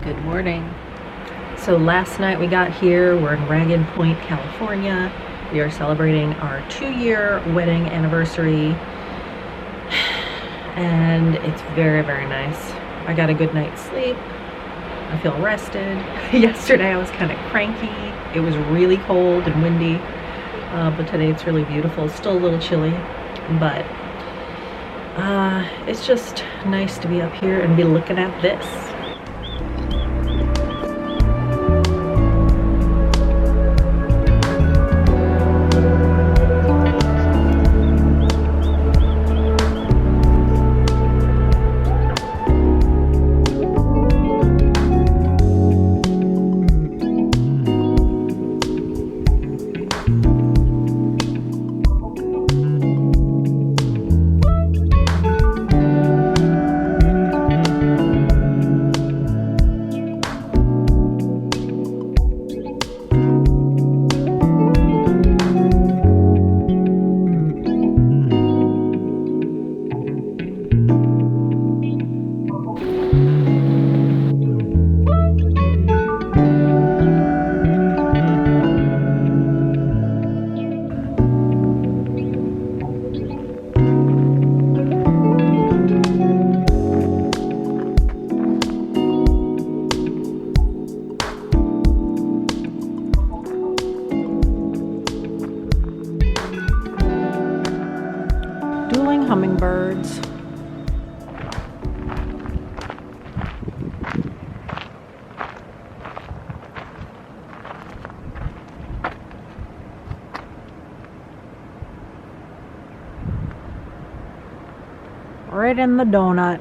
Good morning. So last night we got here. We're in Ragged Point, California. We are celebrating our 2-year wedding anniversary and it's very, very nice. I got a good night's sleep. I feel rested. Yesterday I was kind of cranky. It was really cold and windy, but today it's really beautiful. It's still a little chilly, but it's just nice to be up here and be looking at this. Hummingbirds. Right in the donut.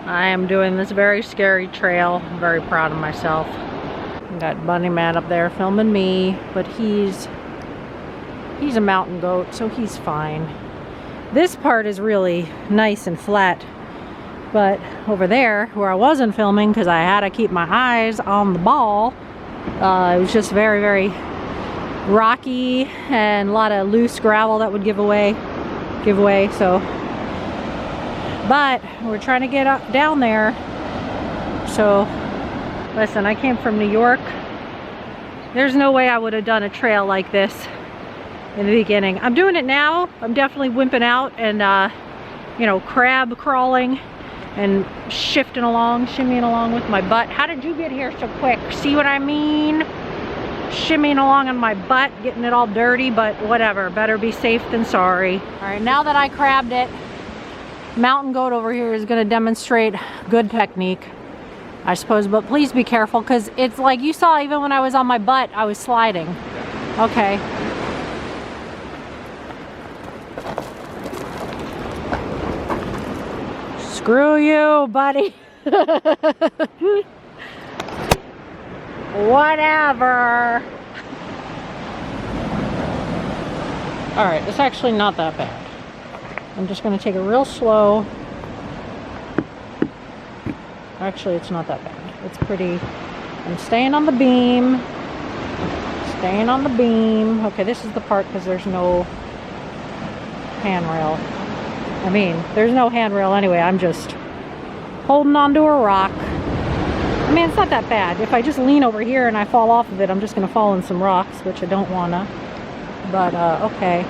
I am doing this very scary trail. I'm very proud of myself. Got Bunny Man up there filming me, but he's a mountain goat, so he's fine. This part is really nice and flat, but over there where I wasn't filming because I had to keep my eyes on the ball, it was just very, very rocky and a lot of loose gravel that would give away. So. But we're trying to get up down there. So listen, I came from New York. There's no way I would have done a trail like this in the beginning. I'm doing it now. I'm definitely wimping out and you know, crab crawling and shifting along, shimmying along with my butt. How did you get here so quick? See what I mean? Shimmying along on my butt, getting it all dirty, but whatever. Better be safe than sorry. All right, now that I crabbed it, Mountain Goat over here is going to demonstrate good technique, I suppose, but please be careful because it's like you saw even when I was on my butt, I was sliding. Okay. Screw you, buddy. Whatever. All right, it's actually not that bad. I'm just going to take it real slow. Actually, it's not that bad. It's pretty. I'm staying on the beam. Staying on the beam. Okay, this is the part because there's no handrail. I mean, there's no handrail anyway. I'm just holding onto a rock. I mean, it's not that bad. If I just lean over here and I fall off of it, I'm just going to fall in some rocks, which I don't want to. But, okay.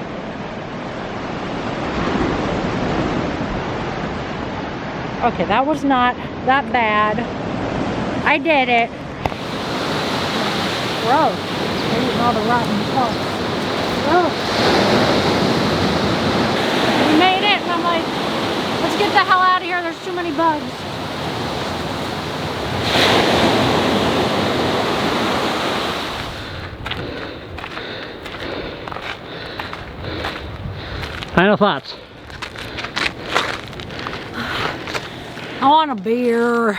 Okay, that was not that bad. I did it. Gross. I'm eating all the rotten stuff. Gross. We made it, and I'm like, let's get the hell out of here. There's too many bugs. Final thoughts. I want a beer.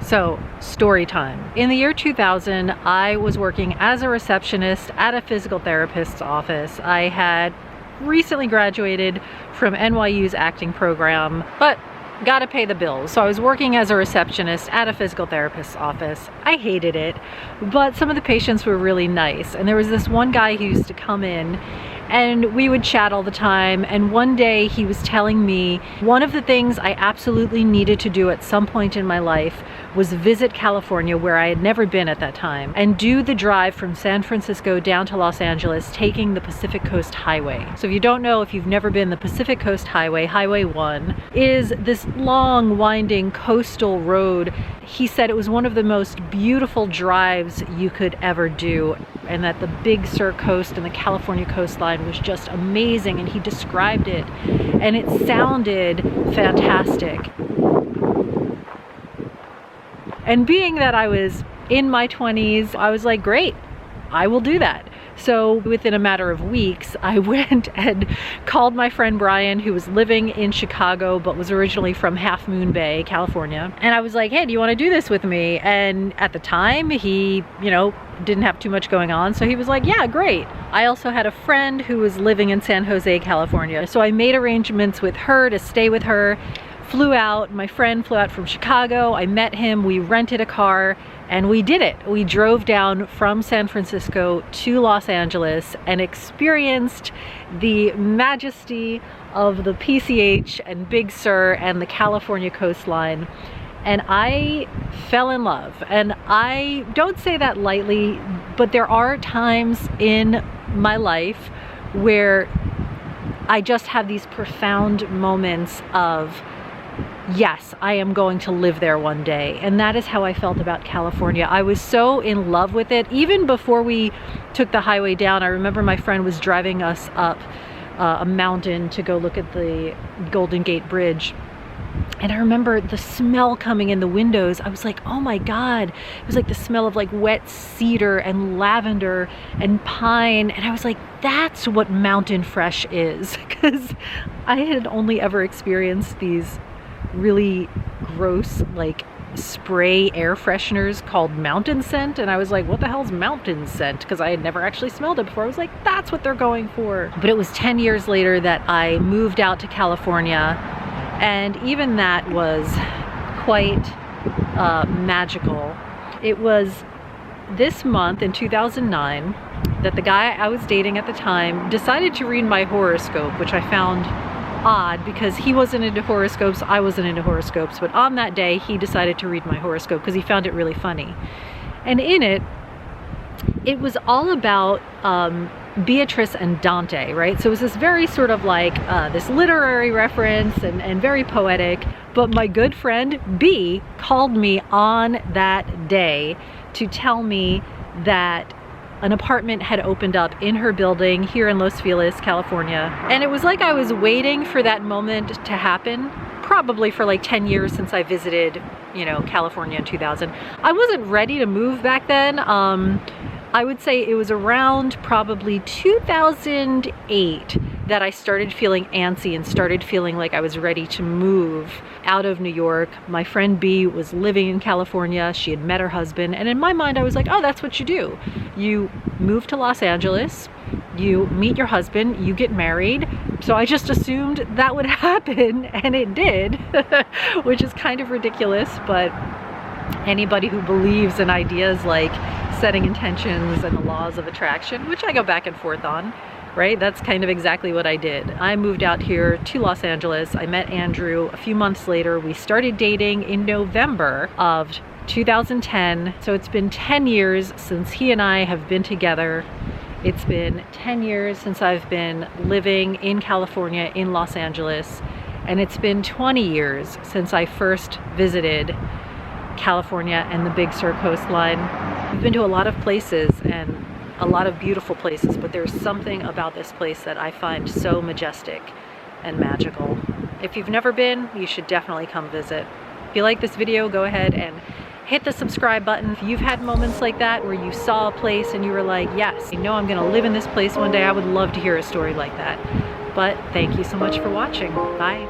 So, story time. In the year 2000, I was working as a receptionist at a physical therapist's office. I had recently graduated from NYU's acting program, but gotta pay the bills. So I was working as a receptionist at a physical therapist's office. I hated it, but some of the patients were really nice. And there was this one guy who used to come in and we would chat all the time. And one day he was telling me one of the things I absolutely needed to do at some point in my life was visit California, where I had never been at that time, and do the drive from San Francisco down to Los Angeles, taking the Pacific Coast Highway. So if you don't know, if you've never been, the Pacific Coast Highway, Highway 1, is this long, winding coastal road. He said it was one of the most beautiful drives you could ever do, and that the Big Sur coast and the California coastline was just amazing, and he described it, and it sounded fantastic. And being that I was in my 20s, I was like, great, I will do that. So within a matter of weeks, I went and called my friend Brian, who was living in Chicago, but was originally from Half Moon Bay, California. And I was like, hey, do you want to do this with me? And at the time, he, didn't have too much going on. So he was like, yeah, great. I also had a friend who was living in San Jose, California. So I made arrangements with her to stay with her. Flew out, my friend flew out from Chicago, I met him, we rented a car, and we did it. We drove down from San Francisco to Los Angeles and experienced the majesty of the PCH and Big Sur and the California coastline. And I fell in love. And I don't say that lightly, but there are times in my life where I just have these profound moments of, yes, I am going to live there one day. And that is how I felt about California. I was so in love with it. Even before we took the highway down, I remember my friend was driving us up a mountain to go look at the Golden Gate Bridge. And I remember the smell coming in the windows. I was like, oh my God. It was like the smell of like wet cedar and lavender and pine. And I was like, that's what mountain fresh is. Because I had only ever experienced these really gross like spray air fresheners called mountain scent, and I was like, what the hell is mountain scent? Because I had never actually smelled it before. I was like, that's what they're going for. But it was 10 years later that I moved out to California, and even that was quite magical. It was this month in 2009 that the guy I was dating at the time decided to read my horoscope, which I found odd because he wasn't into horoscopes, I wasn't into horoscopes, but on that day he decided to read my horoscope because he found it really funny. And in it, it was all about Beatrice and Dante, right? So it was this very sort of like this literary reference and very poetic. But my good friend B called me on that day to tell me that an apartment had opened up in her building here in Los Feliz, California. And it was like I was waiting for that moment to happen, probably for like 10 years since I visited, California in 2000. I wasn't ready to move back then, I would say it was around probably 2008 that I started feeling antsy and started feeling like I was ready to move out of New York. My friend B was living in California. She had met her husband, and in my mind I was like, oh, that's what you do. You move to Los Angeles, you meet your husband, you get married. So I just assumed that would happen, and it did, which is kind of ridiculous, but anybody who believes in ideas like setting intentions and the laws of attraction, which I go back and forth on, right? That's kind of exactly what I did. I moved out here to Los Angeles. I met Andrew a few months later. We started dating in November of 2010. So it's been 10 years since he and I have been together. It's been 10 years since I've been living in California, in Los Angeles. And it's been 20 years since I first visited California and the Big Sur coastline. We've been to a lot of places and a lot of beautiful places, but there's something about this place that I find so majestic and magical. If you've never been, you should definitely come visit. If you like this video, go ahead and hit the subscribe button. If you've had moments like that where you saw a place and you were like, yes, I know I'm gonna live in this place one day, I would love to hear a story like that. But thank you so much for watching. Bye.